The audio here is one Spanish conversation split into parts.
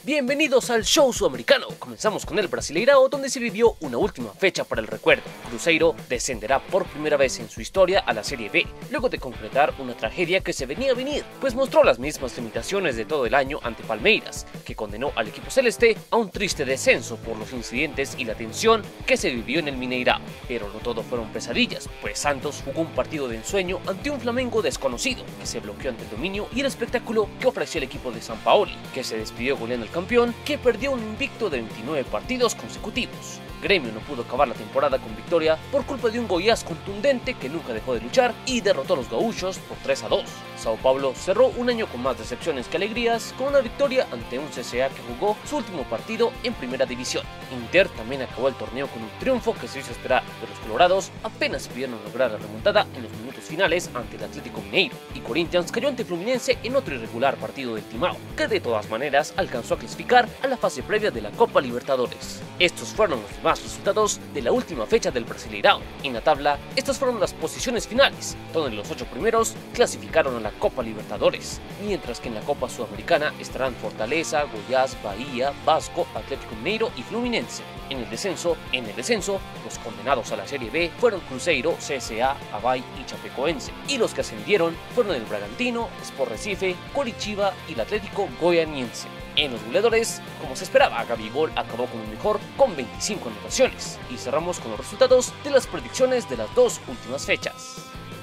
Bienvenidos al show sudamericano. Comenzamos con el Brasileirão, donde se vivió una última fecha para el recuerdo. Cruzeiro descenderá por primera vez en su historia a la Serie B, luego de concretar una tragedia que se venía a venir, pues mostró las mismas limitaciones de todo el año ante Palmeiras, que condenó al equipo celeste a un triste descenso por los incidentes y la tensión que se vivió en el Mineirão. Pero no todo fueron pesadillas, pues Santos jugó un partido de ensueño ante un Flamengo desconocido, que se bloqueó ante el dominio y el espectáculo que ofreció el equipo de Sampaoli, que se despidió goleando al campeón, que perdió un invicto de 29 partidos consecutivos. Gremio no pudo acabar la temporada con victoria por culpa de un Goiás contundente que nunca dejó de luchar y derrotó a los gaúchos por 3-2. Sao Paulo cerró un año con más decepciones que alegrías, con una victoria ante un CSA que jugó su último partido en primera división. Inter también acabó el torneo con un triunfo que se hizo esperar, pero los colorados apenas pudieron lograr la remontada en los minutos finales ante el Atlético Mineiro, y Corinthians cayó ante Fluminense en otro irregular partido del Timão, que de todas maneras alcanzó a clasificar a la fase previa de la Copa Libertadores. Estos fueron los demás resultados de la última fecha del Brasileirão. En la tabla, estas fueron las posiciones finales, donde los 8 primeros clasificaron a la Copa Libertadores, mientras que en la Copa Sudamericana estarán Fortaleza, Goiás, Bahía, Vasco, Atlético Mineiro y Fluminense. En el descenso, los condenados a la Serie B fueron Cruzeiro, CSA, Avaí y Chapecoense, y los que ascendieron fueron el Bragantino, Sport Recife, Coritiba y el Atlético Goianiense. En los goleadores, como se esperaba, Gabigol acabó como el mejor con 25 anotaciones, y cerramos con los resultados de las predicciones de las dos últimas fechas.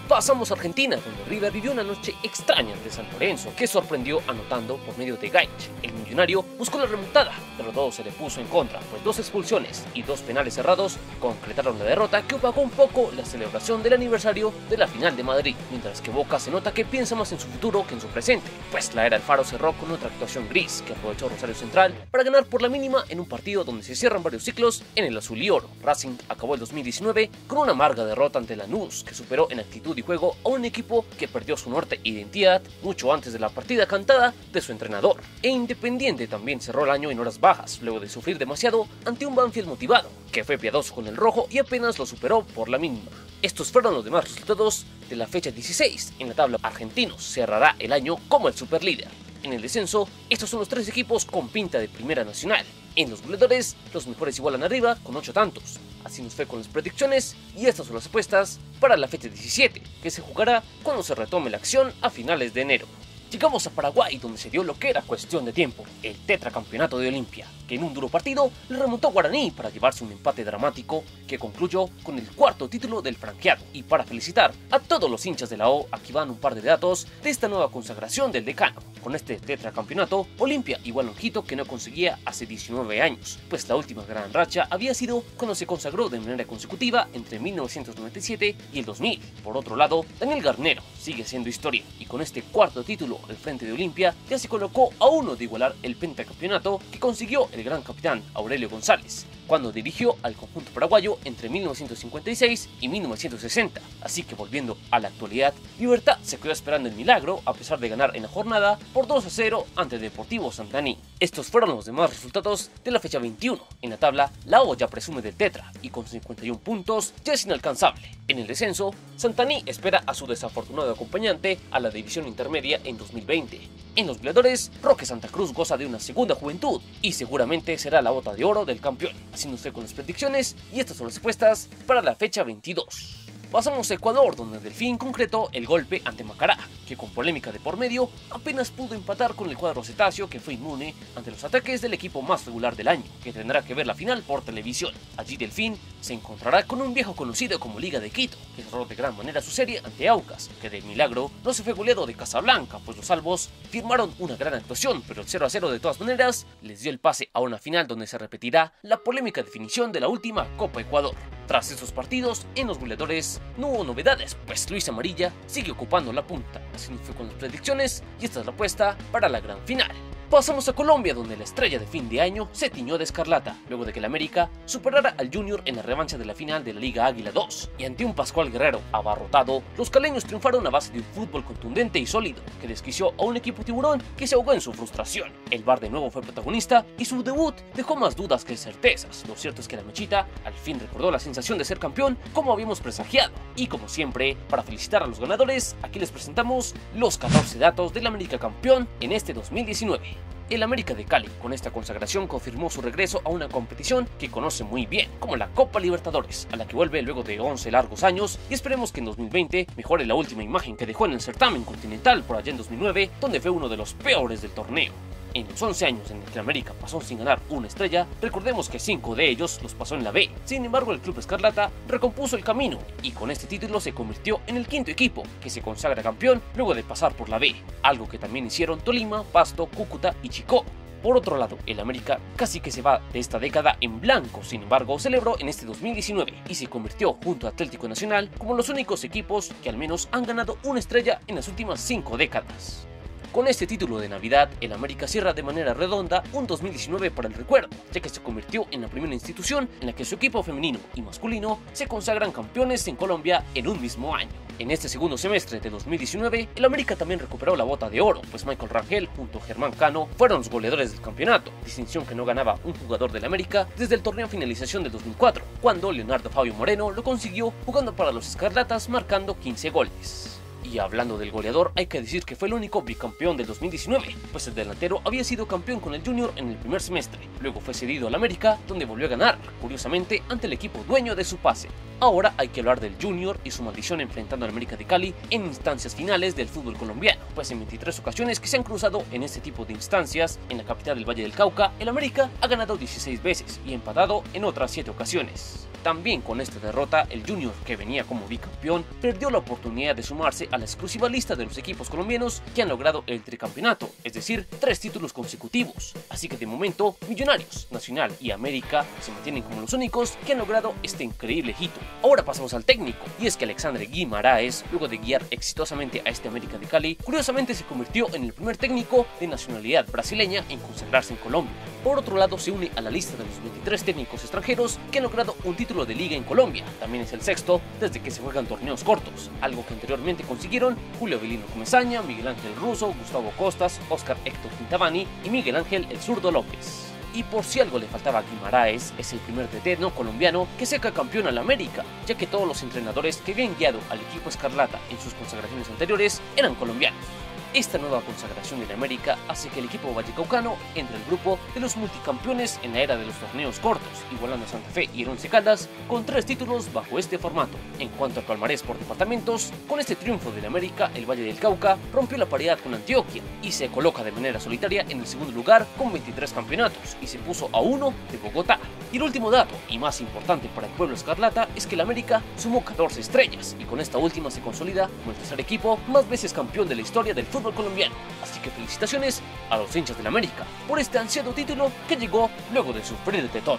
Pasamos a Argentina, donde River vivió una noche extraña ante San Lorenzo, que sorprendió anotando por medio de Gaich. El millonario buscó la remontada, pero todo se le puso en contra, pues 2 expulsiones y 2 penales cerrados concretaron la derrota, que opacó un poco la celebración del aniversario de la final de Madrid, mientras que Boca se nota que piensa más en su futuro que en su presente, pues la era Alfaro cerró con otra actuación gris que aprovechó Rosario Central para ganar por la mínima en un partido donde se cierran varios ciclos en el azul y oro. Racing acabó el 2019 con una amarga derrota ante Lanús, que superó en actitud y juego a un equipo que perdió su norte e identidad mucho antes de la partida cantada de su entrenador. E Independiente también cerró el año en horas bajas, luego de sufrir demasiado ante un Banfield motivado, que fue piadoso con el rojo y apenas lo superó por la mínima. Estos fueron los demás resultados de la fecha 16. En la tabla, Argentinos cerrará el año como el superlíder. En el descenso, estos son los 3 equipos con pinta de Primera Nacional. En los goleadores, los mejores igualan arriba con 8 tantos. Así nos fue con las predicciones, y estas son las apuestas para la fecha 17, que se jugará cuando se retome la acción a finales de enero. Llegamos a Paraguay, donde se dio lo que era cuestión de tiempo, el tetracampeonato de Olimpia, que en un duro partido le remontó a Guaraní para llevarse un empate dramático que concluyó con el 4º título del franqueado. Y para felicitar a todos los hinchas de la O, aquí van un par de datos de esta nueva consagración del decano. Con este tetracampeonato, Olimpia iguala un hito que no conseguía hace 19 años, pues la última gran racha había sido cuando se consagró de manera consecutiva entre 1997 y el 2000. Por otro lado, Daniel Garnero sigue siendo historia, y con este 4º título al frente de Olimpia ya se colocó a uno de igualar el pentacampeonato que consiguió el gran capitán Aurelio González cuando dirigió al conjunto paraguayo entre 1956 y 1960. Así que, volviendo a la actualidad, Libertad se quedó esperando el milagro a pesar de ganar en la jornada por 2-0 ante Deportivo Santaní. Estos fueron los demás resultados de la fecha 21. En la tabla, la O ya presume del tetra y con 51 puntos ya es inalcanzable. En el descenso, Santaní espera a su desafortunado acompañante a la división intermedia en 2020. En los goleadores, Roque Santa Cruz goza de una segunda juventud y seguramente será la bota de oro del campeón. Así nos fue con las predicciones, y estas son las apuestas para la fecha 22. Pasamos a Ecuador, donde Delfín concretó el golpe ante Macará, que con polémica de por medio apenas pudo empatar con el cuadro cetáceo, que fue inmune ante los ataques del equipo más regular del año, que tendrá que ver la final por televisión. Allí Delfín se encontrará con un viejo conocido como Liga de Quito, que cerró de gran manera su serie ante Aucas, que de milagro no se fue goleado de Casablanca, pues los albos firmaron una gran actuación, pero el 0-0 de todas maneras les dio el pase a una final donde se repetirá la polémica definición de la última Copa Ecuador. Tras esos partidos, en los goleadores no hubo novedades, pues Luis Amarilla sigue ocupando la punta. Así nos fue con las predicciones, y esta es la apuesta para la gran final. Pasamos a Colombia, donde la estrella de fin de año se tiñó de escarlata, luego de que el América superara al Junior en la revancha de la final de la Liga Águila 2. Y ante un Pascual Guerrero abarrotado, los caleños triunfaron a base de un fútbol contundente y sólido, que desquició a un equipo tiburón que se ahogó en su frustración. El VAR de nuevo fue protagonista, y su debut dejó más dudas que certezas. Lo cierto es que la Mechita al fin recordó la sensación de ser campeón, como habíamos presagiado. Y como siempre, para felicitar a los ganadores, aquí les presentamos los 14 datos del América campeón en este 2019. El América de Cali con esta consagración confirmó su regreso a una competición que conoce muy bien, como la Copa Libertadores, a la que vuelve luego de 11 largos años, y esperemos que en 2020 mejore la última imagen que dejó en el certamen continental por allá en 2009, donde fue uno de los peores del torneo. En los 11 años en el que el América pasó sin ganar una estrella, recordemos que 5 de ellos los pasó en la B. Sin embargo, el Club Escarlata recompuso el camino y con este título se convirtió en el quinto equipo que se consagra campeón luego de pasar por la B, algo que también hicieron Tolima, Pasto, Cúcuta y Chicó. Por otro lado, el América casi que se va de esta década en blanco, sin embargo, celebró en este 2019 y se convirtió junto a Atlético Nacional como los únicos equipos que al menos han ganado una estrella en las últimas 5 décadas. Con este título de Navidad, el América cierra de manera redonda un 2019 para el recuerdo, ya que se convirtió en la primera institución en la que su equipo femenino y masculino se consagran campeones en Colombia en un mismo año. En este segundo semestre de 2019, el América también recuperó la bota de oro, pues Michael Rangel junto a Germán Cano fueron los goleadores del campeonato, distinción que no ganaba un jugador del América desde el torneo finalización del 2004, cuando Leonardo Fabio Moreno lo consiguió jugando para los Escarlatas marcando 15 goles. Y hablando del goleador, hay que decir que fue el único bicampeón del 2019, pues el delantero había sido campeón con el Junior en el primer semestre, luego fue cedido al América, donde volvió a ganar, curiosamente, ante el equipo dueño de su pase. Ahora hay que hablar del Junior y su maldición enfrentando al América de Cali en instancias finales del fútbol colombiano, pues en 23 ocasiones que se han cruzado en este tipo de instancias, en la capital del Valle del Cauca, el América ha ganado 16 veces y empatado en otras 7 ocasiones. También con esta derrota, el Junior, que venía como bicampeón, perdió la oportunidad de sumarse a la exclusiva lista de los equipos colombianos que han logrado el tricampeonato, es decir, 3 títulos consecutivos. Así que de momento, Millonarios, Nacional y América se mantienen como los únicos que han logrado este increíble hito. Ahora pasamos al técnico, y es que Alexandre Guimaraes, luego de guiar exitosamente a este América de Cali, curiosamente se convirtió en el primer técnico de nacionalidad brasileña en consagrarse en Colombia. Por otro lado, se une a la lista de los 23 técnicos extranjeros que han logrado un título de liga en Colombia. También es el sexto desde que se juegan torneos cortos, algo que anteriormente consiguieron Julio Avelino Comesaña, Miguel Ángel Russo, Gustavo Costas, Oscar Héctor Quintabani y Miguel Ángel El Zurdo López. Y por si algo le faltaba a Guimaraes, es el primer DT no colombiano que saca campeón al América, ya que todos los entrenadores que habían guiado al equipo Escarlata en sus consagraciones anteriores eran colombianos. Esta nueva consagración en América hace que el equipo vallecaucano entre al grupo de los multicampeones en la era de los torneos cortos, igualando a Santa Fe y el Once Caldas con 3 títulos bajo este formato. En cuanto al palmarés por departamentos, con este triunfo del América, el Valle del Cauca rompió la paridad con Antioquia y se coloca de manera solitaria en el segundo lugar con 23 campeonatos y se puso a 1 de Bogotá. Y el último dato, y más importante para el pueblo escarlata, es que el América sumó 14 estrellas y con esta última se consolida como el tercer equipo más veces campeón de la historia del fútbol colombiano. Así que felicitaciones a los hinchas del América por este ansiado título que llegó luego de sufrir de todo.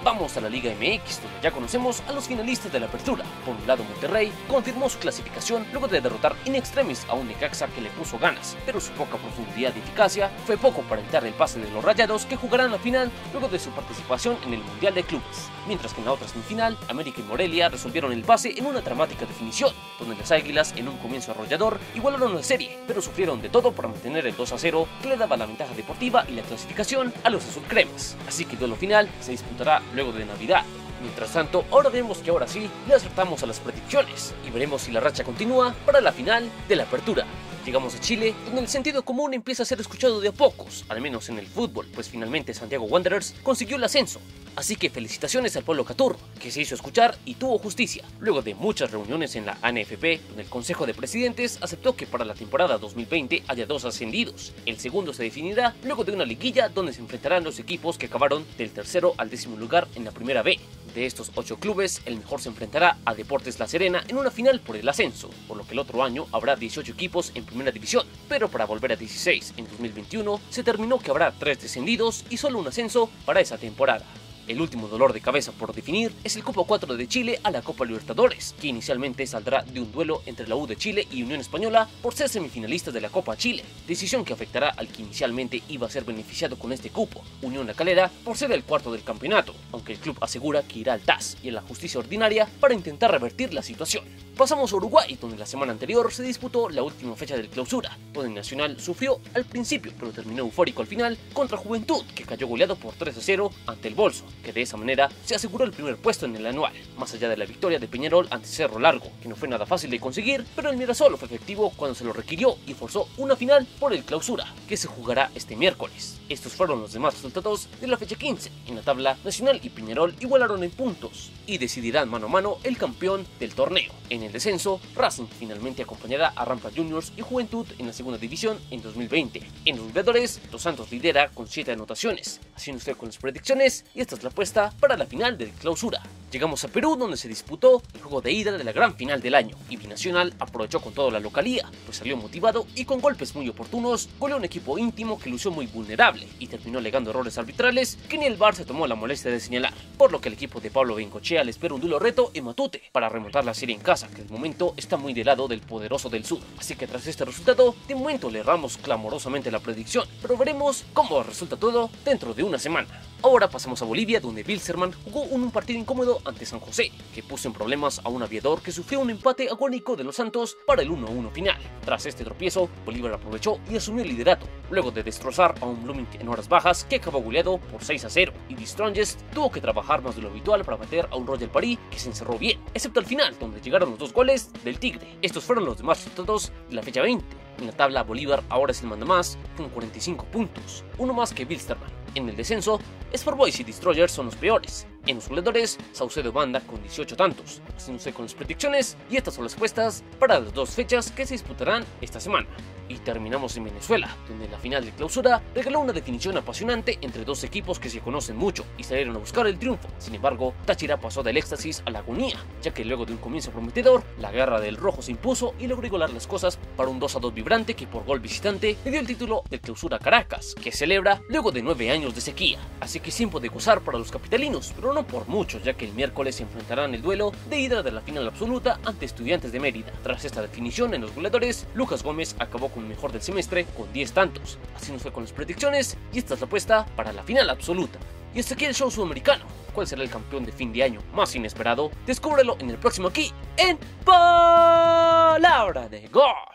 Vamos a la Liga MX, donde ya conocemos a los finalistas de la apertura. Por un lado, Monterrey confirmó su clasificación luego de derrotar in extremis a un Necaxa que le puso ganas, pero su poca profundidad y eficacia fue poco para evitar el pase de los Rayados, que jugarán la final luego de su participación en el Mundial de Clubes. Mientras que en la otra semifinal, América y Morelia resolvieron el pase en una dramática definición, donde las Águilas, en un comienzo arrollador, igualaron la serie, pero sufrieron de todo para mantener el 2-0 que le daba la ventaja deportiva y la clasificación a los azulcremas. Así que el duelo final se disputará luego de Navidad. Mientras tanto, ahora vemos que ahora sí le acertamos a las predicciones y veremos si la racha continúa para la final de la apertura. Llegamos a Chile, donde el sentido común empieza a ser escuchado de a pocos, al menos en el fútbol, pues finalmente Santiago Wanderers consiguió el ascenso. Así que felicitaciones al pueblo Catur, que se hizo escuchar y tuvo justicia, luego de muchas reuniones en la ANFP, donde el Consejo de Presidentes aceptó que para la temporada 2020 haya 2 ascendidos. El segundo se definirá luego de una liguilla donde se enfrentarán los equipos que acabaron del tercero al 10º lugar en la primera B. De estos 8 clubes, el mejor se enfrentará a Deportes La Serena en una final por el ascenso, por lo que el otro año habrá 18 equipos en primera división, pero para volver a 16 en 2021 se terminó que habrá 3 descendidos y solo un ascenso para esa temporada. El último dolor de cabeza por definir es el Copa 4 de Chile a la Copa Libertadores, que inicialmente saldrá de un duelo entre la U de Chile y Unión Española por ser semifinalistas de la Copa Chile, decisión que afectará al que inicialmente iba a ser beneficiado con este cupo, Unión La Calera, por ser el cuarto del campeonato, aunque el club asegura que irá al TAS y a la justicia ordinaria para intentar revertir la situación. Pasamos a Uruguay, donde la semana anterior se disputó la última fecha del clausura, donde Nacional sufrió al principio, pero terminó eufórico al final contra Juventud, que cayó goleado por 3-0 ante el Bolso. que de esa manera se aseguró el primer puesto en el anual, más allá de la victoria de Peñarol ante Cerro Largo, que no fue nada fácil de conseguir, pero el Mirasol fue efectivo cuando se lo requirió y forzó una final por el Clausura, que se jugará este miércoles. Estos fueron los demás resultados de la fecha 15. En la tabla, Nacional y Peñarol igualaron en puntos y decidirán mano a mano el campeón del torneo. En el descenso, Racing finalmente acompañará a Rampa Juniors y Juventud en la segunda división en 2020. En los goleadores, Los Santos lidera con 7 anotaciones. Haciendo usted con las predicciones, y esta es la apuesta para la final del Clausura. Llegamos a Perú, donde se disputó el juego de ida de la gran final del año, y Binacional aprovechó con toda la localía, pues salió motivado y con golpes muy oportunos goleó un equipo íntimo que lució muy vulnerable y terminó alegando errores arbitrales que ni el VAR se tomó la molestia de señalar, por lo que el equipo de Pablo Bengochea le espera un duro reto en Matute para remontar la serie en casa, que de momento está muy del lado del poderoso del sur. Así que tras este resultado, de momento le erramos clamorosamente la predicción, pero veremos cómo resulta todo dentro de una semana. Ahora pasamos a Bolivia, donde Wilstermann jugó un partido incómodo ante San José, que puso en problemas a un aviador que sufrió un empate agónico de los Santos para el 1-1 final. Tras este tropiezo, Bolívar aprovechó y asumió el liderato, luego de destrozar a un Blooming en horas bajas que acabó goleado por 6-0, y The Strongest tuvo que trabajar más de lo habitual para bater a un Royal Paris que se encerró bien, excepto al final, donde llegaron los 2 goles del Tigre. Estos fueron los demás resultados de la fecha 20. En la tabla, Bolívar ahora es el mandamás con 45 puntos, uno más que Wilstermann. En el descenso, Sport Boys y Destroyers son los peores. En los goleadores, Saucedo Banda con 18 tantos. Haciéndose con las predicciones, y estas son las apuestas para las 2 fechas que se disputarán esta semana. Y terminamos en Venezuela, donde en la final de Clausura regaló una definición apasionante entre 2 equipos que se conocen mucho y salieron a buscar el triunfo. Sin embargo, Táchira pasó del éxtasis a la agonía, ya que luego de un comienzo prometedor, la garra del rojo se impuso y logró igualar las cosas para un 2-2 vibrante que por gol visitante le dio el título de Clausura Caracas, que celebra luego de 9 años de sequía. Así que tiempo de gozar para los capitalinos, pero no por mucho, ya que el miércoles se enfrentarán el duelo de ida de la final absoluta ante Estudiantes de Mérida. Tras esta definición en los goleadores, Lucas Gómez acabó con el mejor del semestre con 10 tantos. Así nos fue con las predicciones, y esta es la apuesta para la final absoluta. Y hasta aquí el show sudamericano. ¿Cuál será el campeón de fin de año más inesperado? Descúbrelo en el próximo aquí en Palabra de Gol.